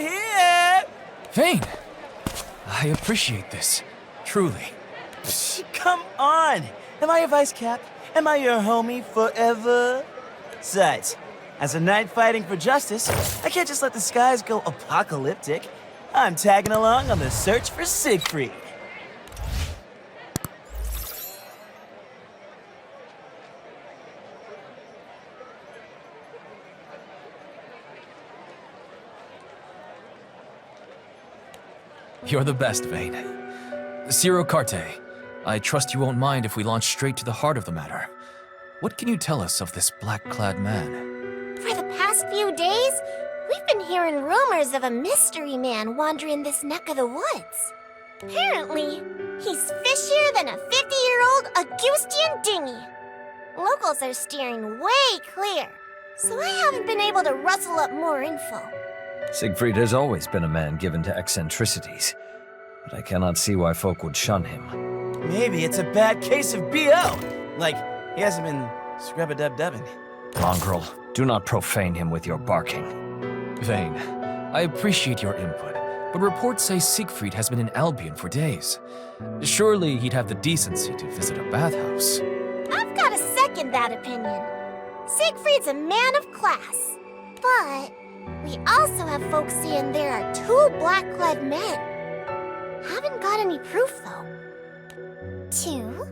here! Vayne! I appreciate this. Truly. Psh, come on! Am I your vice cap? Am I your homie forever? Besides, as a knight fighting for justice, I can't just let the skies go apocalyptic. I'm tagging along on the search for Siegfried. You're the best, Vayne. Ciro Carte, I trust you won't mind if we launch straight to the heart of the matter. What can you tell us of this black-clad man? For the past few days, we've been hearing rumors of a mystery man wandering this neck of the woods. Apparently, he's fishier than a 50-year-old Augustian dinghy. Locals are steering way clear, so I haven't been able to rustle up more info. Siegfried has always been a man given to eccentricities, but I cannot see why folk would shun him. Maybe it's a bad case of BO. Like, he hasn't been scrub-a-dub-dubbing. Mongrel, do not profane him with your barking. Vayne, I appreciate your input, but reports say Siegfried has been in Albion for days. Surely he'd have the decency to visit a bathhouse. I've got to second that opinion. Siegfried's a man of class, but we also have folks saying there are two black-clad men. Haven't got any proof, though. Two?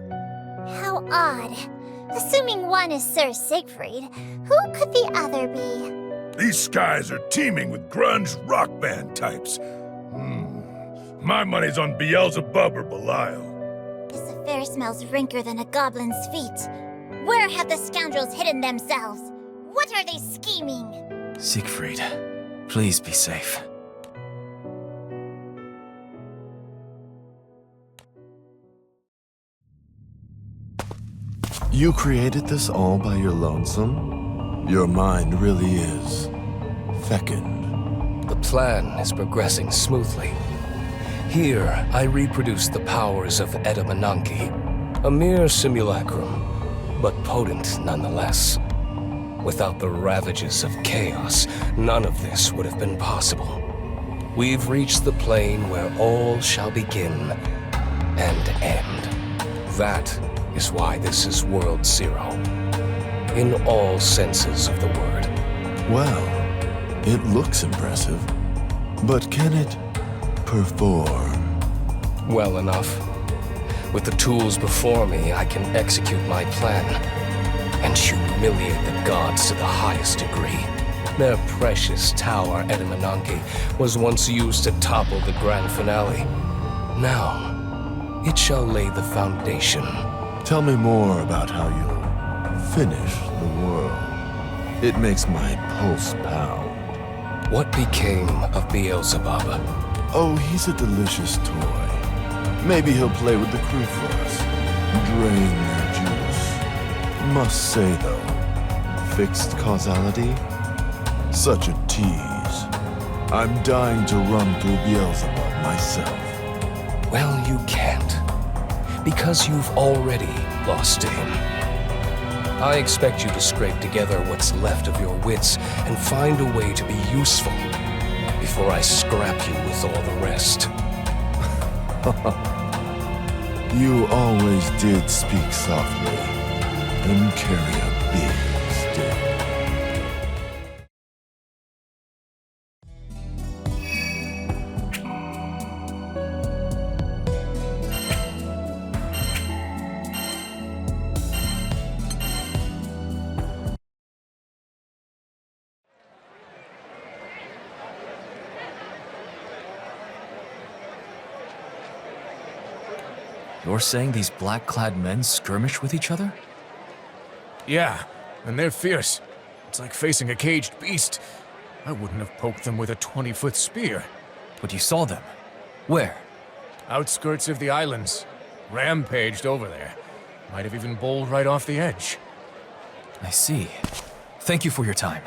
How odd. Assuming one is Sir Siegfried, who could the other be? These skies are teeming with grunge rock band types. My money's on Beelzebub or Belial. This affair smells ranker than a goblin's feet. Where have the scoundrels hidden themselves? What are they scheming? Siegfried, please be safe. You created this all by your lonesome? Your mind really is fecund. The plan is progressing smoothly. Here, I reproduce the powers of Edamananki, a mere simulacrum, but potent nonetheless. Without the ravages of chaos, none of this would have been possible. We've reached the plane where all shall begin and end. That is why this is World Zero, in all senses of the word. Well, it looks impressive, but can it perform? Well enough. With the tools before me, I can execute my plan and humiliate the gods to the highest degree. Their precious tower, Edamananki, was once used to topple the grand finale. Now, it shall lay the foundation. Tell me more about how you'll finish the world. It makes my pulse pound. What became of Beelzebub? Oh, he's a delicious toy. Maybe he'll play with the crew for us. Drain their juice. Must say though, fixed causality? Such a tease. I'm dying to run through Beelzebub myself. Well, you can't. Because you've already lost to him. I expect you to scrape together what's left of your wits and find a way to be useful before I scrap you with all the rest. You always did speak softly and carry a big stick. You're saying these black-clad men skirmish with each other? Yeah, and they're fierce. It's like facing a caged beast. I wouldn't have poked them with a 20-foot spear. But you saw them. Where? Outskirts of the islands. Rampaged over there. Might have even bowled right off the edge. I see. Thank you for your time.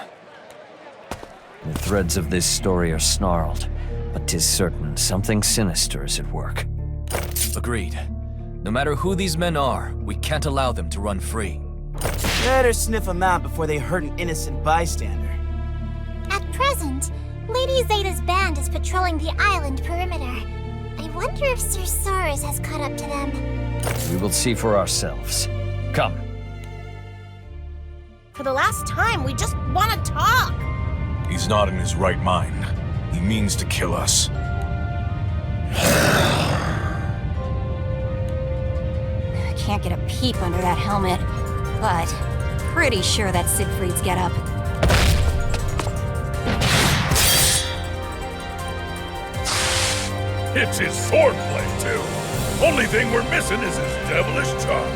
The threads of this story are snarled, but 'tis certain something sinister is at work. Agreed. No matter who these men are, we can't allow them to run free. Better sniff them out before they hurt an innocent bystander. At present, Lady Zeta's band is patrolling the island perimeter. I wonder if Sir Sars has caught up to them. We will see for ourselves. Come. For the last time, we just want to talk. He's not in his right mind. He means to kill us. I can't get a peep under that helmet, but pretty sure that's Siegfried's getup. It's his swordplay, too. Only thing we're missing is his devilish charm.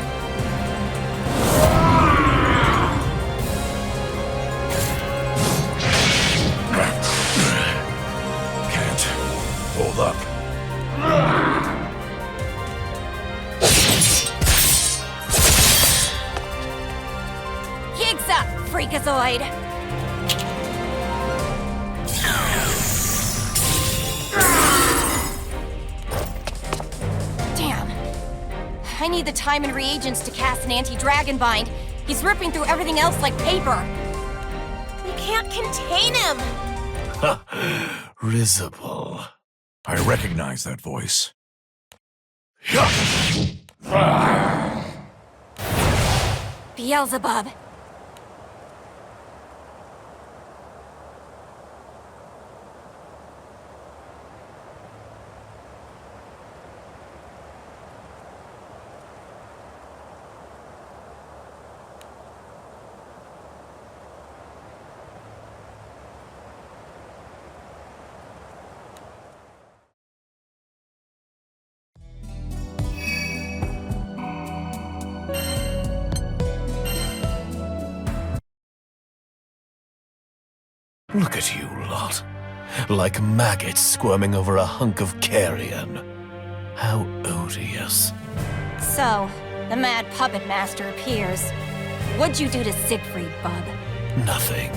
Can't. Hold up. Gigs up, freakazoid! Damn. I need the time and reagents to cast an anti-dragon bind. He's ripping through everything else like paper. We can't contain him. Risible. I recognize that voice. Beelzebub. Look at you lot. Like maggots squirming over a hunk of carrion. How odious. So, the mad puppet master appears. What'd you do to Siegfried, bub? Nothing.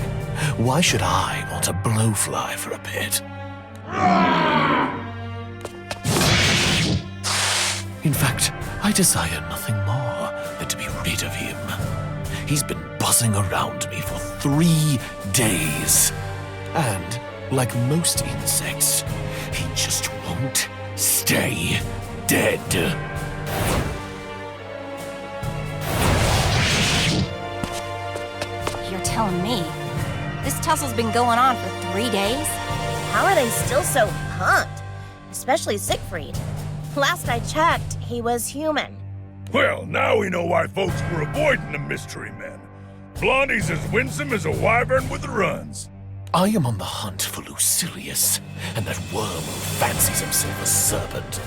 Why should I want a blowfly for a pet? In fact, I desire nothing more than to be rid of him. He's been buzzing around me for 3 days. And, like most insects, he just won't stay dead. You're telling me this tussle's been going on for 3 days? How are they still so pumped? Especially Siegfried. Last I checked, he was human. Well, now we know why folks were avoiding the mystery men. Blondie's as winsome as a wyvern with the runs. I am on the hunt for Lucilius, and that worm who fancies himself a serpent.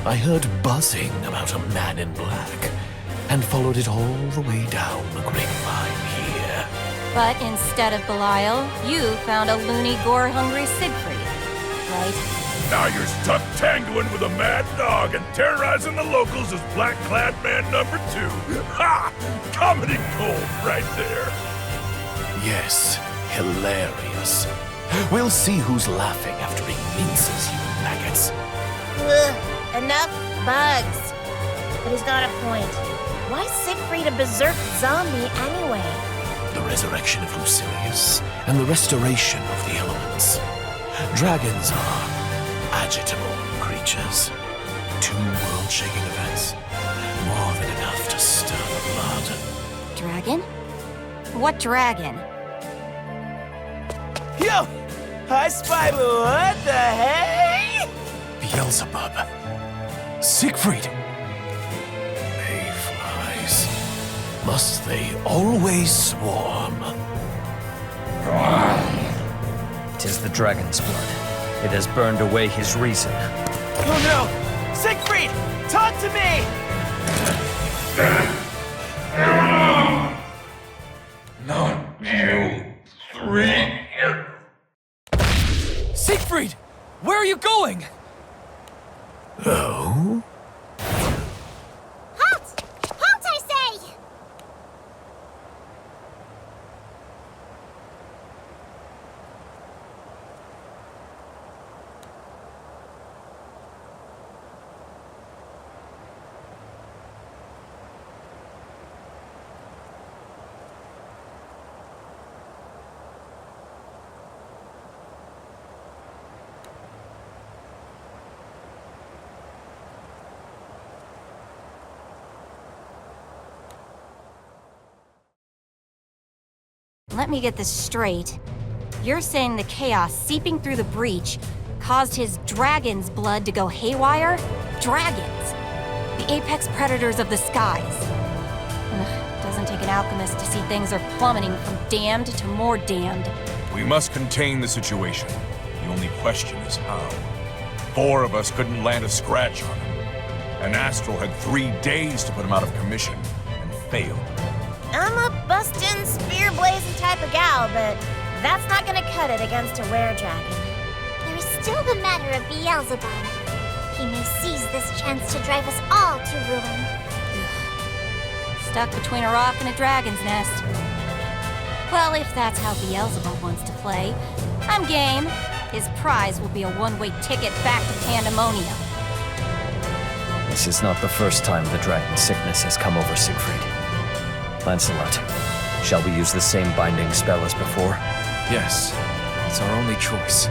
I heard buzzing about a man in black, and followed it all the way down the grapevine here. But instead of Belial, you found a loony, gore-hungry Siegfried, right? Now you're stuck tangoing with a mad dog and terrorizing the locals as Black-Clad Man number 2. Ha! Comedy gold right there. Yes, hilarious. We'll see who's laughing after he minces you maggots. Ugh, enough bugs. But he's got a point. Why Siegfried a berserk zombie anyway? The resurrection of Lucilius and the restoration of the elements. Dragons are agitable creatures. 2 world-shaking events. More than enough to stir the blood. Dragon? What dragon? Yo! I spy, but what the hey? Beelzebub. Siegfried. Mayflies. Must they always swarm? 'Tis the dragon's blood. It has burned away his reason. Oh no! Siegfried! Talk to me! Not you 3. Siegfried! Where are you going? Oh? Halt! Halt, I say! let me get this straight. You're saying the chaos seeping through the breach caused his dragon's blood to go haywire? Dragons! The apex predators of the skies. Ugh, doesn't take an alchemist to see things are plummeting from damned to more damned. We must contain the situation. The only question is how. 4 of us couldn't land a scratch on him. And Astral had 3 days to put him out of commission, and failed. I'm a bustin', spear-blazing type of gal, but that's not gonna cut it against a were-dragon. There's still the matter of Beelzebub. He may seize this chance to drive us all to ruin. Stuck between a rock and a dragon's nest. Well, if that's how Beelzebub wants to play, I'm game. His prize will be a one-way ticket back to Pandemonium. This is not the first time the dragon sickness has come over Siegfried. Lancelot, shall we use the same binding spell as before? Yes, it's our only choice.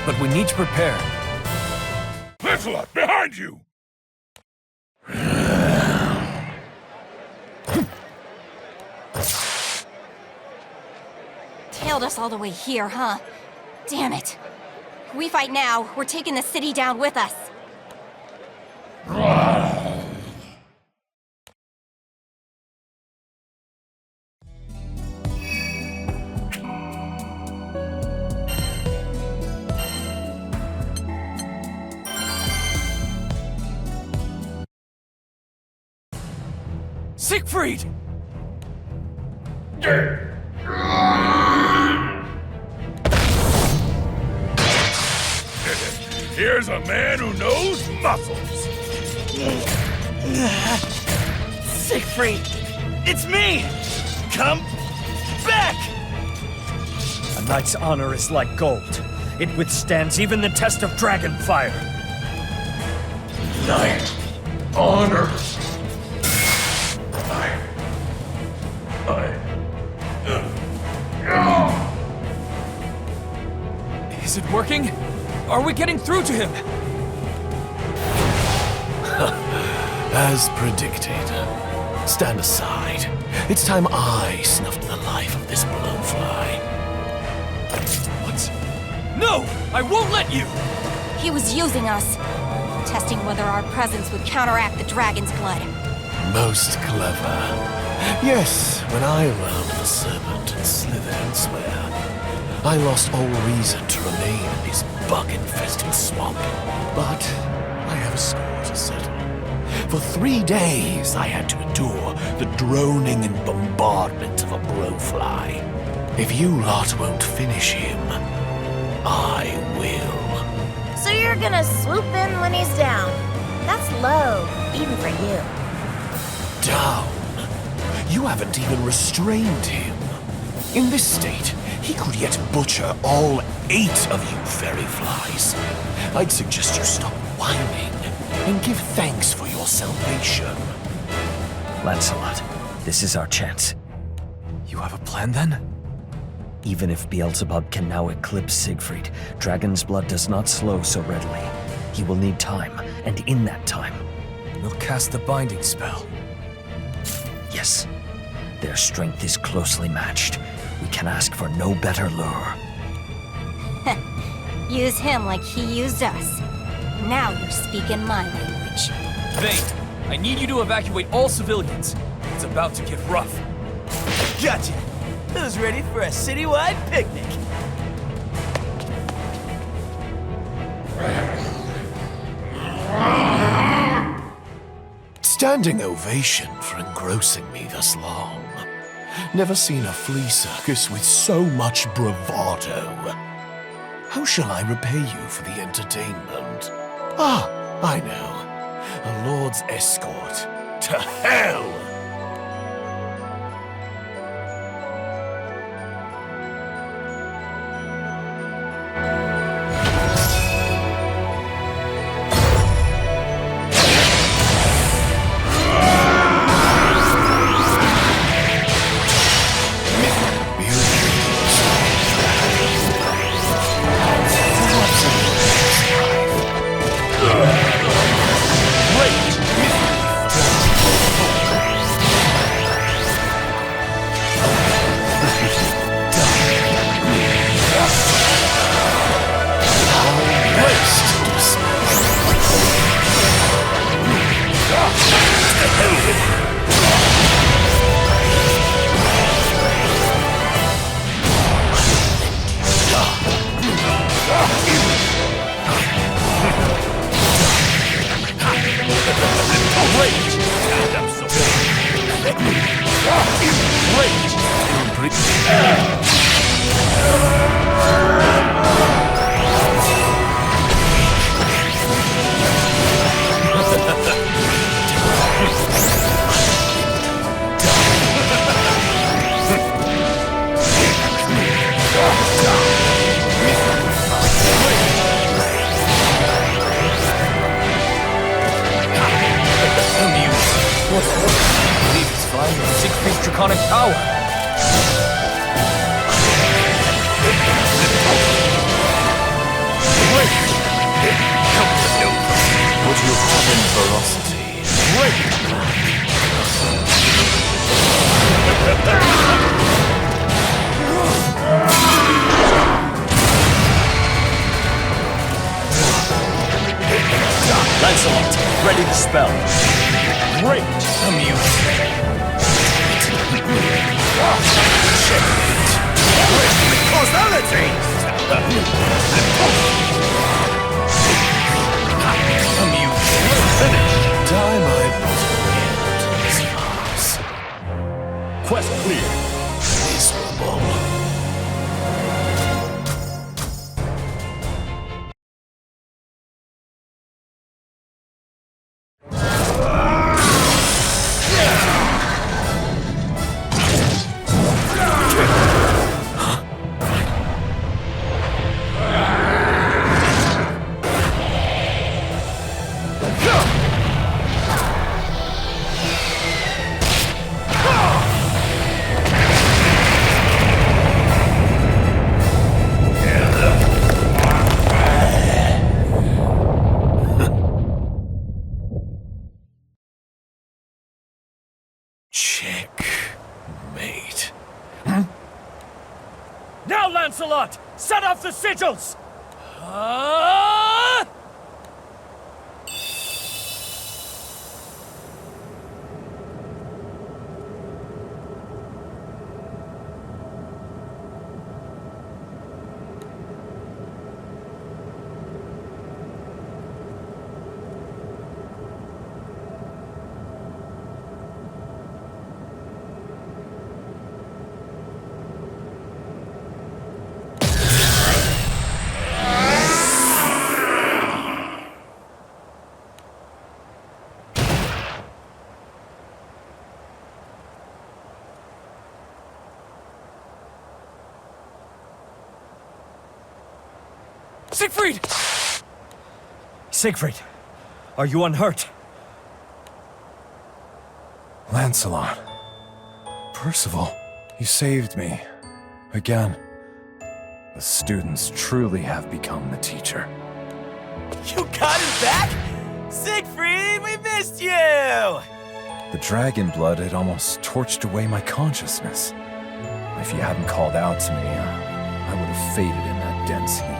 But we need to prepare. Lancelot, behind you! Tailed us all the way here, huh? Damn it. If we fight now, we're taking the city down with us. Siegfried! Here's a man who knows muscles. Siegfried! It's me! Come back! A knight's honor is like gold. It withstands even the test of dragon fire. Knight honor. Is it working? Are we getting through to him? As predicted. Stand aside. It's time I snuffed the life of this blowfly. What? No! I won't let you! He was using us. Testing whether our presence would counteract the dragon's blood. Most clever. Yes, when I round the serpent and slither elsewhere, I lost all reason to remain in this bug-infested swamp. But I have a score to settle. For 3 days, I had to endure the droning and bombardment of a blowfly. If you lot won't finish him, I will. So you're gonna swoop in when he's down. That's low, even for you. Down? You haven't even restrained him. In this state, he could yet butcher all 8 of you fairy flies. I'd suggest you stop whining and give thanks for your salvation. Lancelot, this is our chance. You have a plan then? Even if Beelzebub can now eclipse Siegfried, Dragon's blood does not slow so readily. He will need time, and in that time... We'll cast the binding spell. Yes. Their strength is closely matched. We can ask for no better lure. Use him like he used us. Now you're speaking my language. Vane, I need you to evacuate all civilians. It's about to get rough. Gotcha! Who's ready for a citywide picnic? Standing ovation for engrossing me thus long. Never seen a flea circus with so much bravado. How shall I repay you for the entertainment? Ah, I know. A lord's escort. To hell! draconic power. Would you have in ferocity? Lancelot, ready to spell. Great. Causality! Die my bottom end is yours. Quest clear. Miserable. Checkmate. Now, Lancelot! Set off the sigils! Siegfried! Siegfried, are you unhurt? Lancelot. Percival, you saved me. Again. The students truly have become the teacher. You got him back? Siegfried, we missed you! The dragon blood had almost torched away my consciousness. If you hadn't called out to me, I would have faded in that dense heat.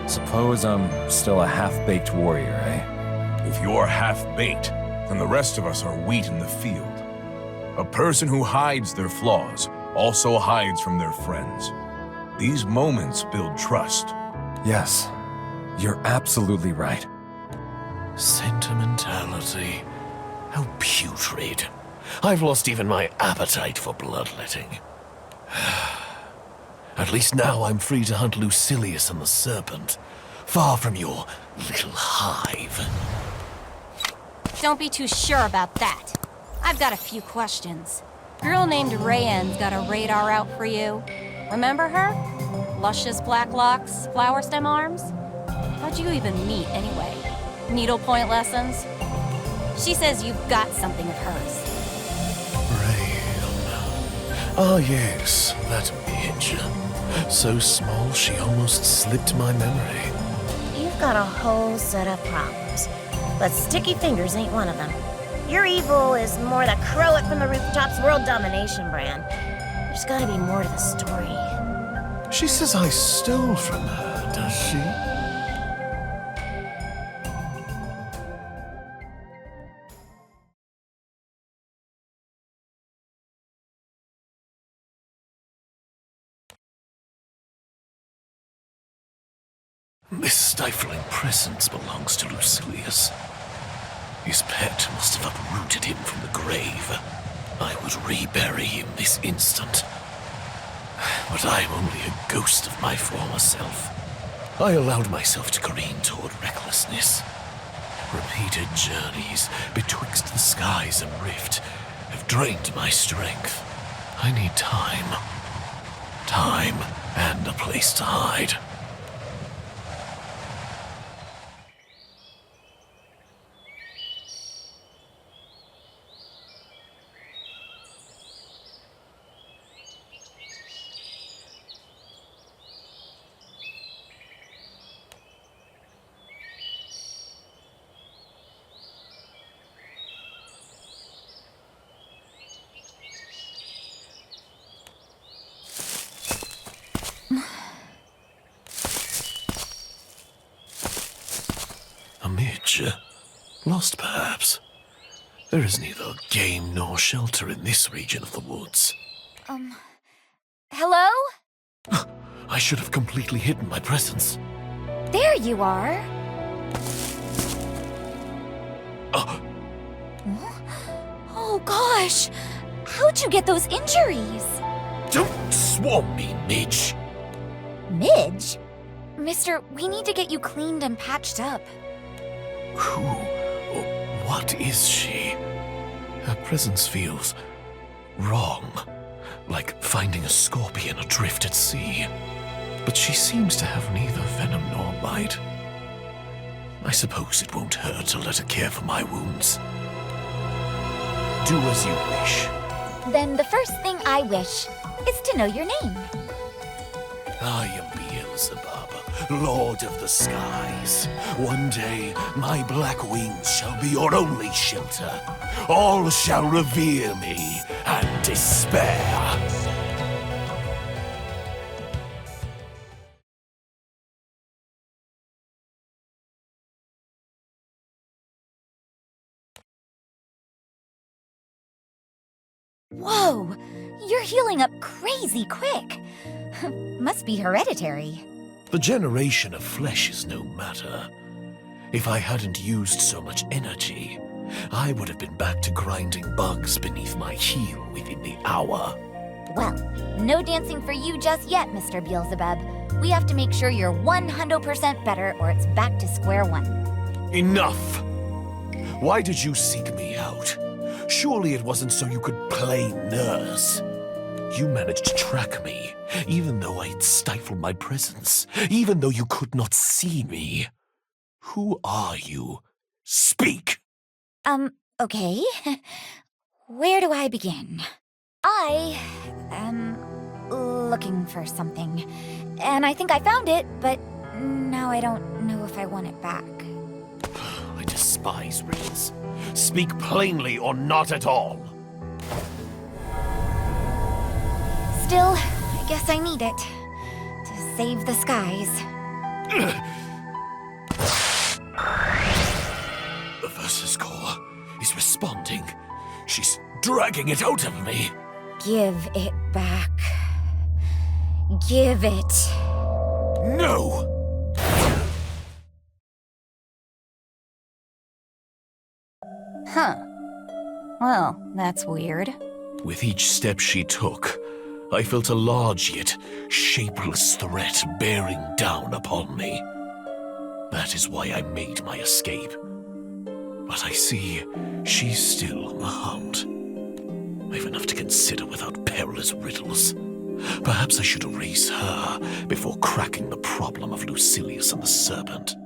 Suppose I'm still a half-baked warrior, eh? If you're half-baked, then the rest of us are wheat in the field. A person who hides their flaws also hides from their friends. These moments build trust. Yes, you're absolutely right. Sentimentality. How putrid. I've lost even my appetite for bloodletting. At least now I'm free to hunt Lucilius and the Serpent, far from your little hive. Don't be too sure about that. I've got a few questions. Girl named Rayanne's got a radar out for you. Remember her? Luscious black locks, flower stem arms? How'd you even meet, anyway? Needlepoint lessons? She says you've got something of hers. Rayanne. Ah yes, that bitch. So small she almost slipped my memory. You've got a whole set of problems, but sticky fingers ain't one of them. Your evil is more the crow it from the rooftops world domination brand. There's gotta be more to the story. She says I stole from her, does she? This stifling presence belongs to Lucilius. His pet must have uprooted him from the grave. I would rebury him this instant. But I am only a ghost of my former self. I allowed myself to careen toward recklessness. Repeated journeys betwixt the skies and rift have drained my strength. I need time. Time and a place to hide. A midge? Lost, perhaps? There is neither game nor shelter in this region of the woods. Hello? I should have completely hidden my presence. There you are. Oh gosh! How'd you get those injuries? Don't swarm me, midge! Midge? Mister, we need to get you cleaned and patched up. Who or what is she? Her presence feels wrong, like finding a scorpion adrift at sea. But she seems to have neither venom nor bite. I suppose it won't hurt to let her care for my wounds. Do as you wish. Then the first thing I wish is to know your name. I am Beelzebub, Lord of the Skies. One day, my black wings shall be your only shelter. All shall revere me and despair. Whoa! You're healing up crazy quick. Must be hereditary. The generation of flesh is no matter. If I hadn't used so much energy, I would have been back to grinding bugs beneath my heel within the hour. Well, no dancing for you just yet, Mr. Beelzebub. We have to make sure you're 100% better or it's back to square one. Enough! Why did you seek me out? Surely it wasn't so you could play nurse. You managed to track me, even though I'd stifled my presence, even though you could not see me. Who are you? Speak! Okay. Where do I begin? I am looking for something, and I think I found it, but now I don't know if I want it back. I despise riddles. Speak plainly or not at all. Still, I guess I need it to save the skies. The Versus core is responding. She's dragging it out of me. Give it back. Give it. No! Huh. Well, that's weird. With each step she took, I felt a large yet shapeless threat bearing down upon me. That is why I made my escape. But I see she's still on the hunt. I've enough to consider without perilous riddles. Perhaps I should erase her before cracking the problem of Lucilius and the Serpent.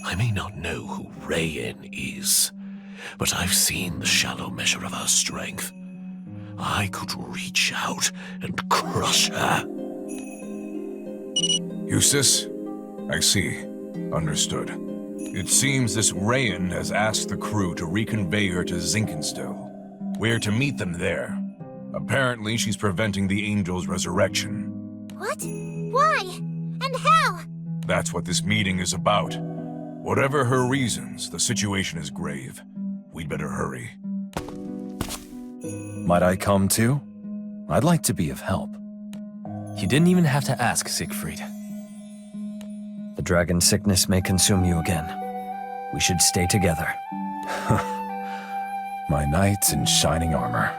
I may not know who Rayen is, but I've seen the shallow measure of her strength. I could reach out and crush her. Eustace? I see. Understood. It seems this Rayen has asked the crew to reconvey her to Zinkenstill. We're to meet them there. Apparently, she's preventing the Angel's resurrection. What? Why? And how? That's what this meeting is about. Whatever her reasons, the situation is grave. We'd better hurry. Might I come too? I'd like to be of help. You didn't even have to ask, Siegfried. The dragon sickness may consume you again. We should stay together. My knights in shining armor.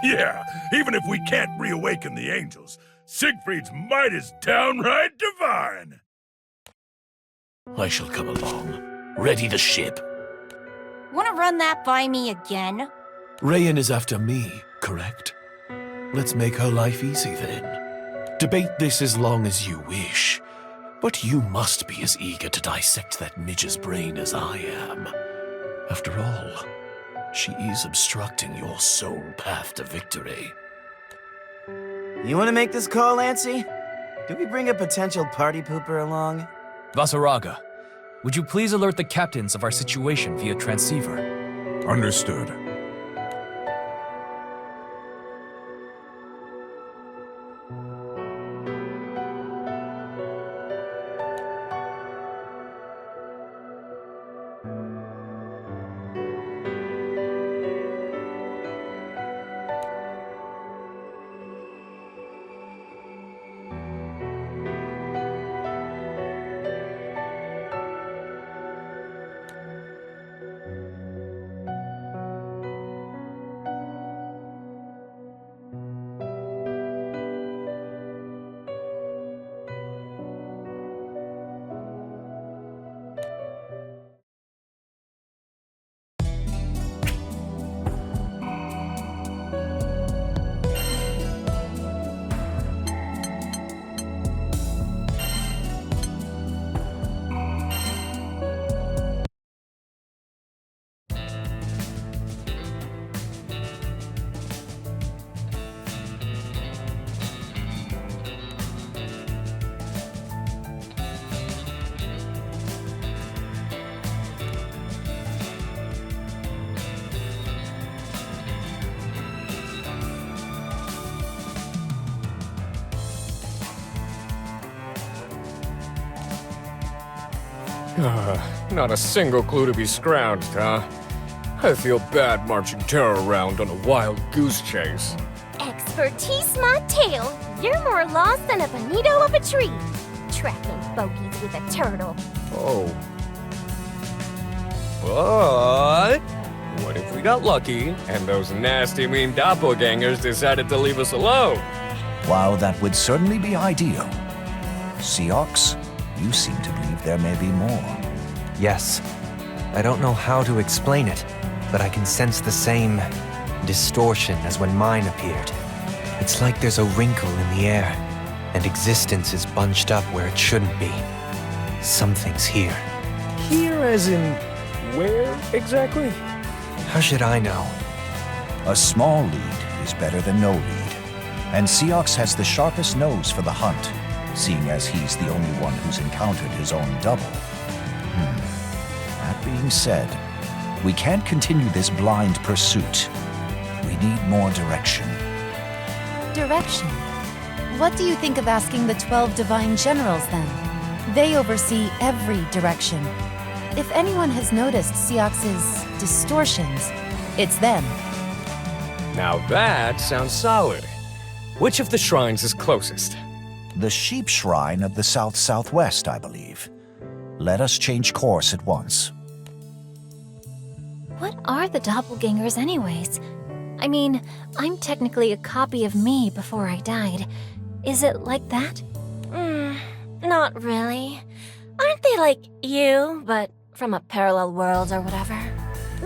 Yeah, even if we can't reawaken the angels, Siegfried's might is downright divine. I shall come along. Ready the ship. Wanna run that by me again? Rayen is after me, correct? Let's make her life easy then. Debate this as long as you wish, but you must be as eager to dissect that midge's brain as I am. After all, she is obstructing your sole path to victory. You want to make this call, Lancy? Do we bring a potential party pooper along? Vasaraga, would you please alert the captains of our situation via transceiver? Understood. Not a single clue to be scrounged, huh? I feel bad marching terror around on a wild goose chase. Expertise my tail. You're more lost than a bonito up a tree. Tracking bogeys with a turtle. Oh. But what if we got lucky and those nasty, mean doppelgangers decided to leave us alone? While that would certainly be ideal, Seox, you seem to believe there may be more. Yes. I don't know how to explain it, but I can sense the same distortion as when mine appeared. It's like there's a wrinkle in the air, and existence is bunched up where it shouldn't be. Something's here. Here as in where exactly? How should I know? A small lead is better than no lead, and Seox has the sharpest nose for the hunt, seeing as he's the only one who's encountered his own double. That being said, we can't continue this blind pursuit. We need more direction. Direction? What do you think of asking the 12 Divine Generals, then? They oversee every direction. If anyone has noticed Seox's distortions, it's them. Now that sounds solid. Which of the shrines is closest? The Sheep Shrine of the South-Southwest, I believe. Let us change course at once. What are the doppelgangers anyways? I mean, I'm technically a copy of me before I died. Is it like that? Not really. Aren't they like you, but from a parallel world or whatever?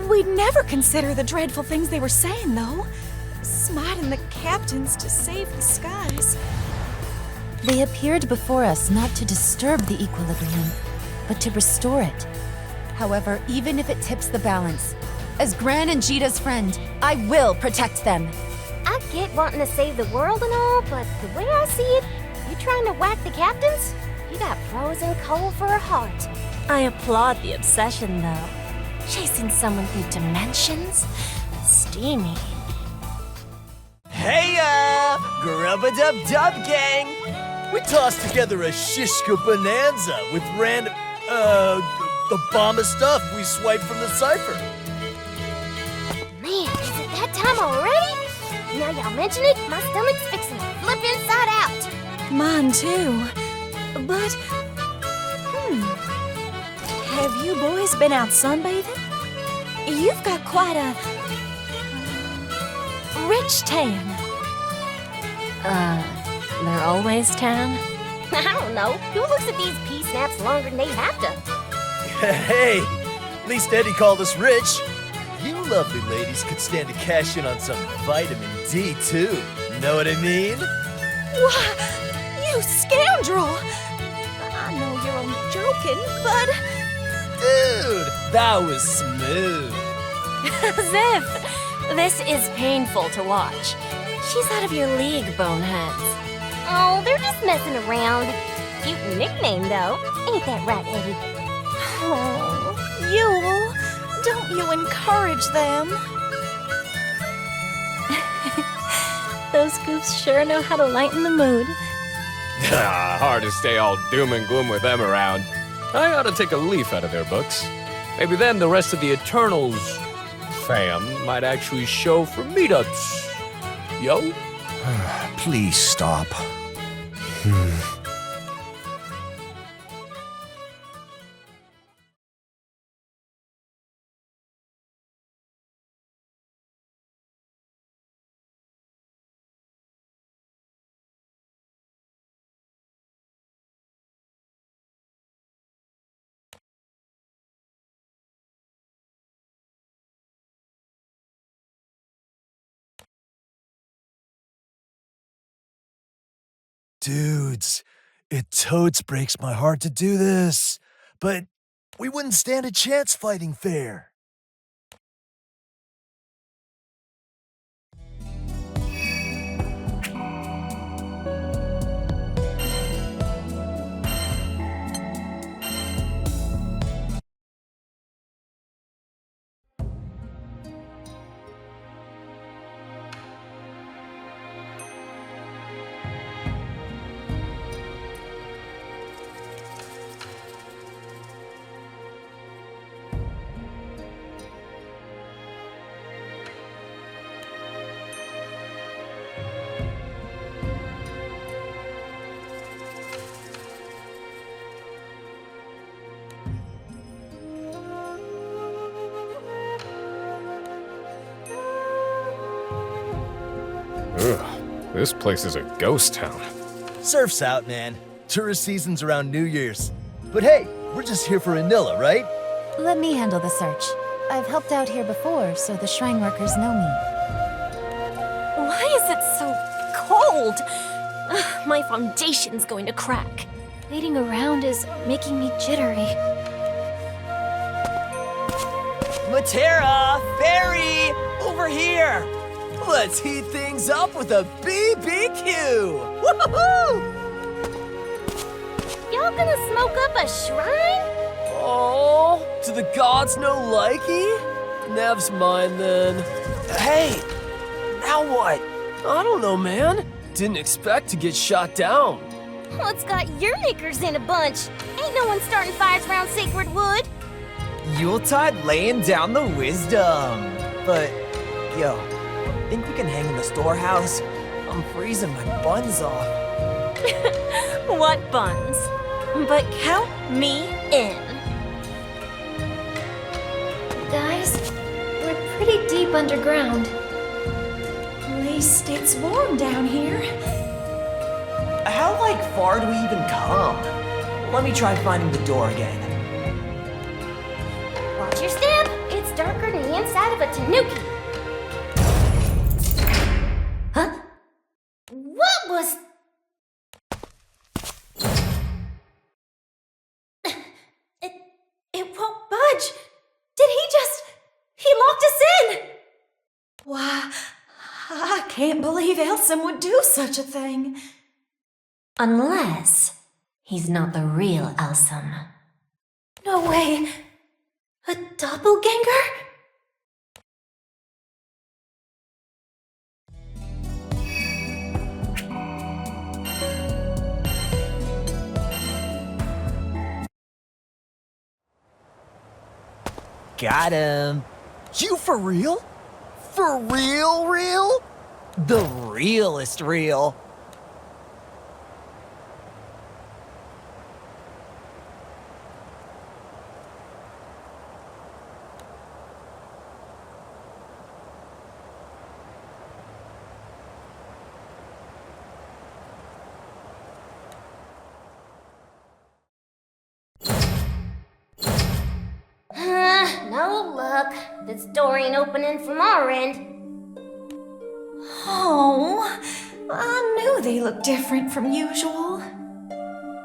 We'd never consider the dreadful things they were saying, though. Smiting the captains to save the skies. They appeared before us not to disturb the equilibrium, but to restore it. However, even if it tips the balance, as Gran and Jita's friend, I will protect them. I get wanting to save the world and all, but the way I see it, you trying to whack the captains? You got frozen coal for a heart. I applaud the obsession, though. Chasing someone through dimensions? Steamy. Hey-ya! Grub-a-dub-dub gang! We tossed together a shishka bonanza with random, the bomb of stuff we swiped from the cipher. Man, is it that time already? Now y'all mention it, my stomach's fixing to flip inside out. Mine too. But, have you boys been out sunbathing? You've got quite a rich tan. They're always tan? I don't know. Who looks at these pea snaps longer than they have to? Hey, at least Eddie called us rich. You lovely ladies could stand to cash in on some vitamin D, too. Know what I mean? Why, you scoundrel! I know you're only joking, but... Dude, that was smooth. Ziff, this is painful to watch. She's out of your league, boneheads. Oh, they're just messing around. Cute nickname, though. Ain't that right, Eddie? Oh, Yule, don't you encourage them. Those goofs sure know how to lighten the mood. Hard to stay all doom and gloom with them around. I ought to take a leaf out of their books. Maybe then the rest of the Eternals fam might actually show for meetups. Yo? Please stop. Dudes, it totes breaks my heart to do this, but we wouldn't stand a chance fighting fair. This place is a ghost town. Surf's out, man. Tourist season's around New Year's. But hey, we're just here for Anilla, right? Let me handle the search. I've helped out here before, so the shrine workers know me. Why is it so cold? Ugh, my foundation's going to crack. Waiting around is making me jittery. Matera! Fairy! Over here! Let's heat things up with a BBQ! Woohoo! Y'all gonna smoke up a shrine? Oh, do the gods no likey? Nev's mine then. Hey, now what? I don't know, man. Didn't expect to get shot down. What's got your knickers in a bunch? Ain't no one starting fires around sacred wood. Yuletide laying down the wisdom. But, yo, think we can hang in the storehouse? I'm freezing my buns off. What buns? But count me in. Guys, we're pretty deep underground. At least it's warm down here. How, far do we even come? Let me try finding the door again. Watch your step. It's darker than the inside of a tanuki. Huh? What was... It won't budge. Did he just... He locked us in! Why, I can't believe Elson would do such a thing. Unless he's not the real Elson. No way. A doppelganger? Got him. You for real? For real, real? The realest real. No luck. This door ain't opening from our end. Oh, I knew they looked different from usual.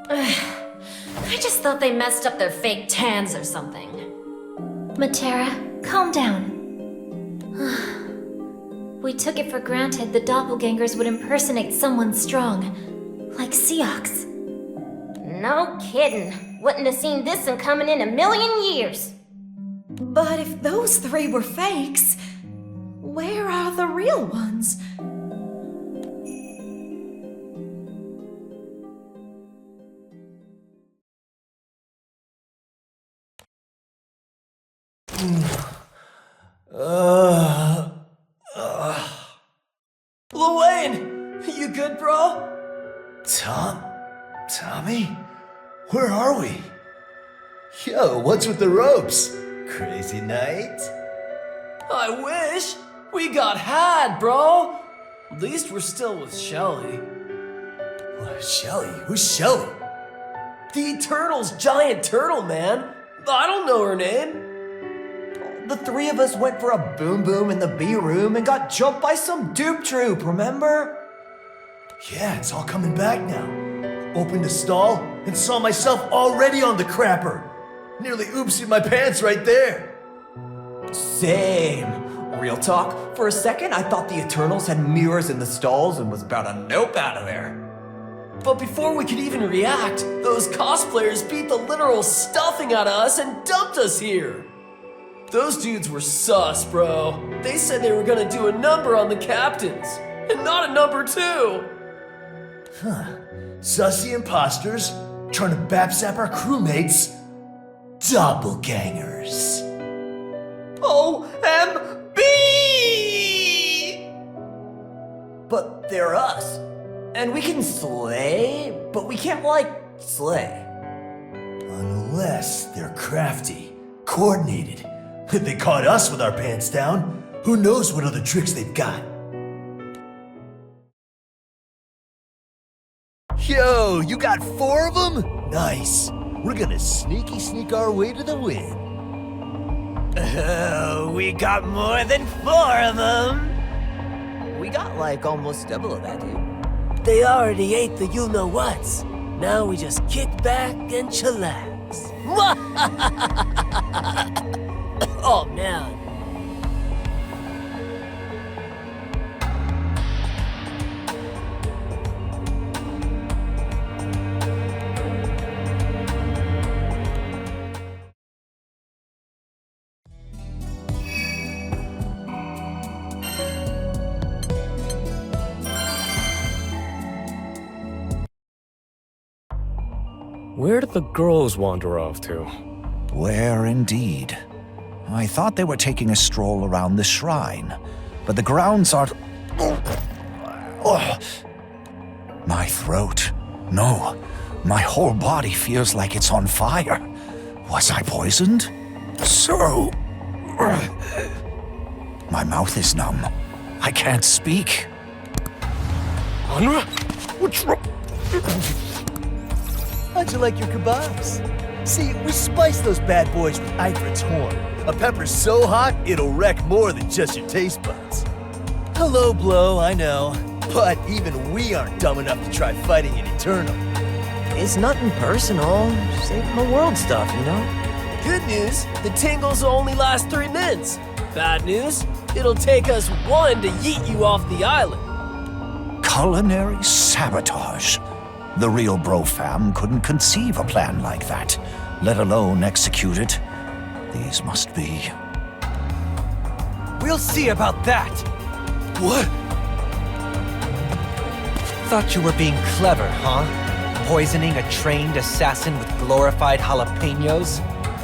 I just thought they messed up their fake tans or something. Matera, calm down. We took it for granted the doppelgangers would impersonate someone strong, like Seox. No kidding. Wouldn't have seen this one coming in a million years. But if those three were fakes, where are the real ones? Luane! You good, bro? Tommy? Where are we? Yo, what's with the ropes? Crazy night? I wish. We got had, bro. At least we're still with Shelly. Shelly? Who's Shelly? The Eternal's giant turtle, man. I don't know her name. The three of us went for a boom boom in the B room and got jumped by some dupe troop, remember? Yeah, it's all coming back now. Opened a stall and saw myself already on the crapper. Nearly oopsied my pants right there. Same. Real talk, for a second I thought the Eternals had mirrors in the stalls and was about to nope out of there. But before we could even react, those cosplayers beat the literal stuffing out of us and dumped us here. Those dudes were sus, bro. They said they were gonna do a number on the captains, and not a number two. Huh. Sussy imposters trying to bapsap our crewmates. Doppelgangers. OMB! But they're us. And we can slay, but we can't, slay. Unless they're crafty, coordinated. If they caught us with our pants down, who knows what other tricks they've got. Yo, you got 4 of them? Nice. We're gonna sneak our way to the win. Oh, we got more than 4 of them. We got like almost double of that, dude. They already ate the you-know-whats. Now we just kick back and chillax. Oh, man. Where did the girls wander off to? Where indeed? I thought they were taking a stroll around the shrine, but the grounds are... Oh. My throat. No, my whole body feels like it's on fire. Was I poisoned? So... My mouth is numb. I can't speak. Anra? What's wrong? How'd you like your kebabs? See, we spice those bad boys with Ifrit's horn. A pepper's so hot, it'll wreck more than just your taste buds. Hello, Blow, I know. But even we aren't dumb enough to try fighting an Eternal. It's nothing personal. Saving the world stuff, you know? Good news, the tingles will only last 3 minutes. Bad news, it'll take us 1 to yeet you off the island. Culinary sabotage. The real Bro Fam couldn't conceive a plan like that, let alone execute it. These must be... We'll see about that! What? Thought you were being clever, huh? Poisoning a trained assassin with glorified jalapenos?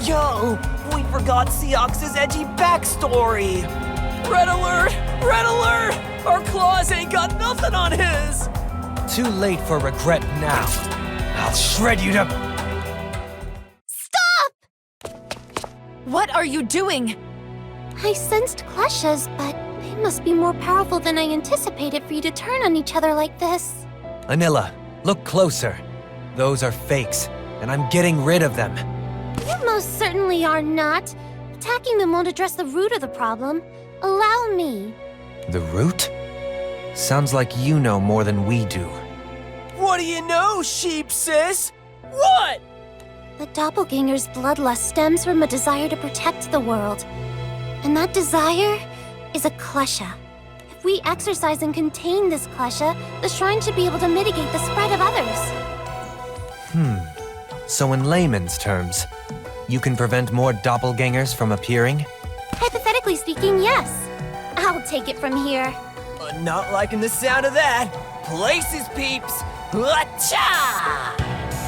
Yo, we forgot Seox's edgy backstory. Red alert! Red alert! Our claws ain't got nothing on his! Too late for regret now. I'll shred you to... Stop! What are you doing? I sensed Kleshas, but they must be more powerful than I anticipated for you to turn on each other like this. Anila, look closer. Those are fakes, and I'm getting rid of them. You most certainly are not. Attacking them won't address the root of the problem. Allow me. The root? Sounds like you know more than we do. What do you know, sheep sis? What? The doppelganger's bloodlust stems from a desire to protect the world. And that desire is a klesha. If we exercise and contain this klesha, the shrine should be able to mitigate the spread of others. So in layman's terms, you can prevent more doppelgangers from appearing? Hypothetically speaking, yes. I'll take it from here. Not liking the sound of that. Places, peeps. Acha!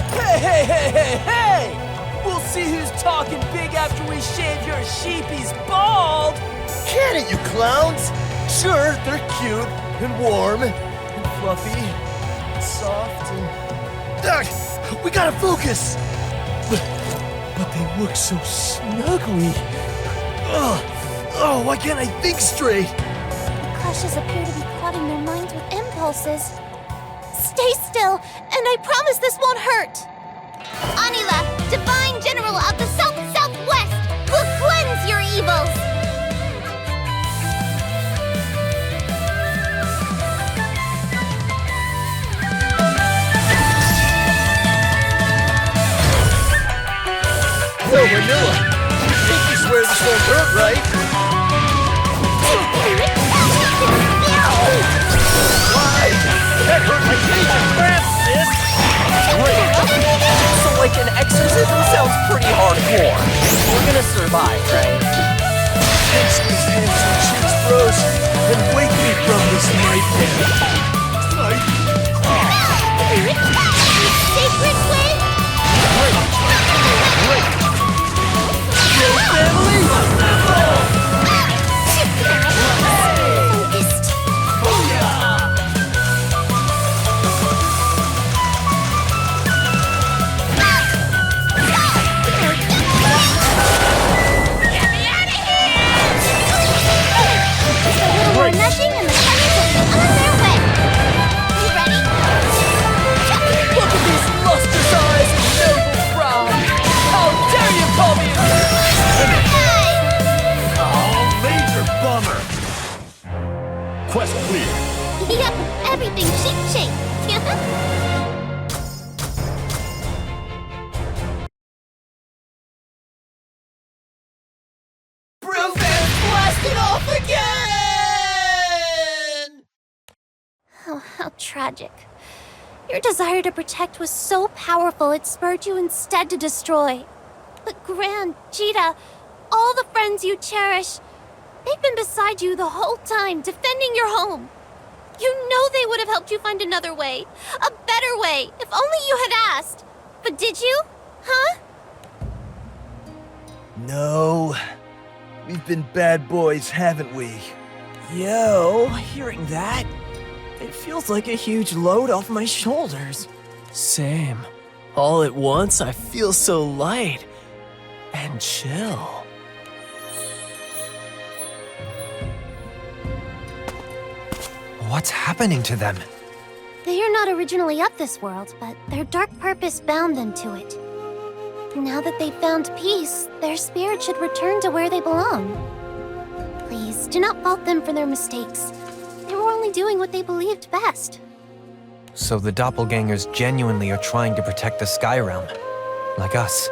Hey, hey, hey, hey, hey! We'll see who's talking big after we shave your sheepies bald. Can it, you clowns? Sure, they're cute and warm and fluffy and soft and... Ugh, we gotta focus! But they look so snuggly. Oh, why can't I think straight? The Kleshas appear to be clouding their minds with impulses. Stay still, and I promise this won't hurt. Anila, Divine General of the South-Southwest, will cleanse your evils. Whoa, Manila! I think you swear this won't hurt, right? Why? That hurt my cage and cramps, sis! Great. So like an exorcism sounds pretty hardcore. We're gonna survive, right? Pinch these hands and cheeks frozen and wake me from this nightmare. Sacred flame! Great. Yo, family! Focused. Get me out of here! Just a little more nudging and the Kleshas will be on their way. Quest clear. Yep, everything shake. Oh, how tragic. Your desire to protect was so powerful it spurred you instead to destroy. But Gran, Jita, all the friends you cherish, they've been beside you the whole time, defending your home. You know they would have helped you find another way, a better way, if only you had asked. But did you? Huh? No. We've been bad boys, haven't we? Yo, hearing that, it feels like a huge load off my shoulders. Same. All at once, I feel so light and chill. What's happening to them? They are not originally of this world, but their dark purpose bound them to it. Now that they've found peace, their spirit should return to where they belong. Please, do not fault them for their mistakes. They were only doing what they believed best. So the doppelgangers genuinely are trying to protect the Sky Realm. Like us.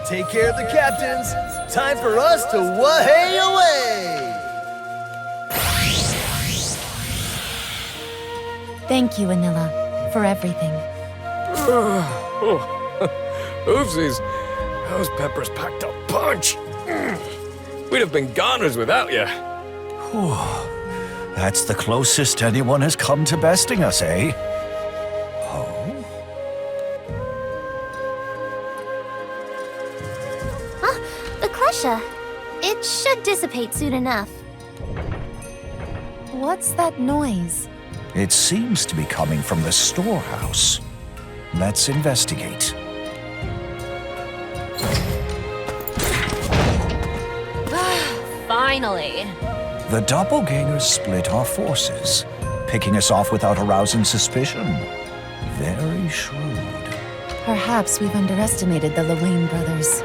Take care of the captains. Time for us to way away! Thank you, Anila, for everything. Oopsies. Those peppers packed a punch. We'd have been goners without you. That's the closest anyone has come to besting us, eh? The klesha. It should dissipate soon enough. What's that noise? It seems to be coming from the storehouse. Let's investigate. Finally. The doppelgangers split our forces, picking us off without arousing suspicion. Very shrewd. Perhaps we've underestimated the Lewayne brothers.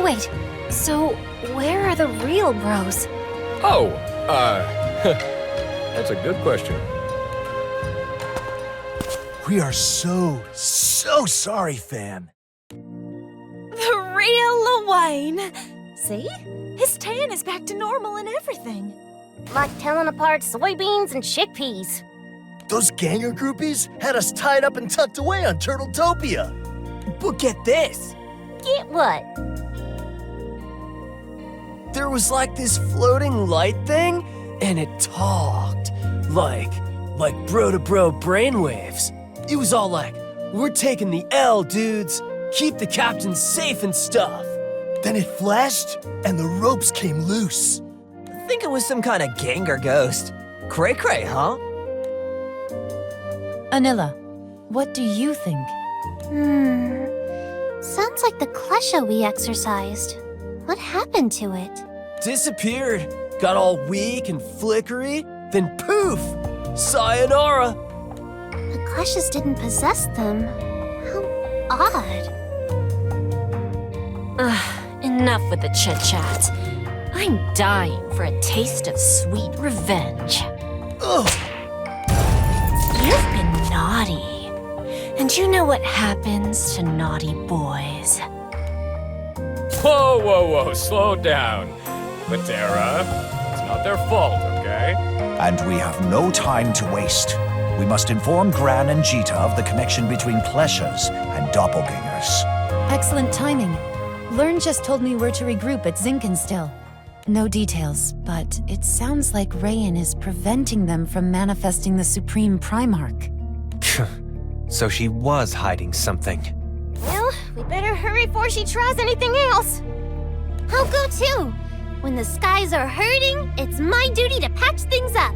Wait, so where are the real bros? Oh, that's a good question. We are so sorry, fam. The real Lewayne. See? His tan is back to normal and everything. Like telling apart soybeans and chickpeas. Those ganger groupies had us tied up and tucked away on Turtletopia. But get this. Get what? There was like this floating light thing, and it talked. Like bro-to-bro brainwaves. It was all like, we're taking the L, dudes. Keep the captain safe and stuff. Then it flashed, and the ropes came loose. I think it was some kind of ganger ghost. Cray-cray, huh? Anila, what do you think? Sounds like the klesha we exercised. What happened to it? Disappeared. Got all weak and flickery. Then poof! Sayonara! The kleshas didn't possess them. How odd. Enough with the chit-chat. I'm dying for a taste of sweet revenge. Ugh. You've been naughty. And you know what happens to naughty boys. Whoa, slow down. Patera, it's not their fault, okay? And we have no time to waste. We must inform Gran and Jita of the connection between kleshas and doppelgangers. Excellent timing. Learn just told me where to regroup at Zinkenstill. No details, but it sounds like Rayan is preventing them from manifesting the Supreme Primarch. So she was hiding something. Well, we better hurry before she tries anything else. I'll go too. When the skies are hurting, it's my duty to patch things up.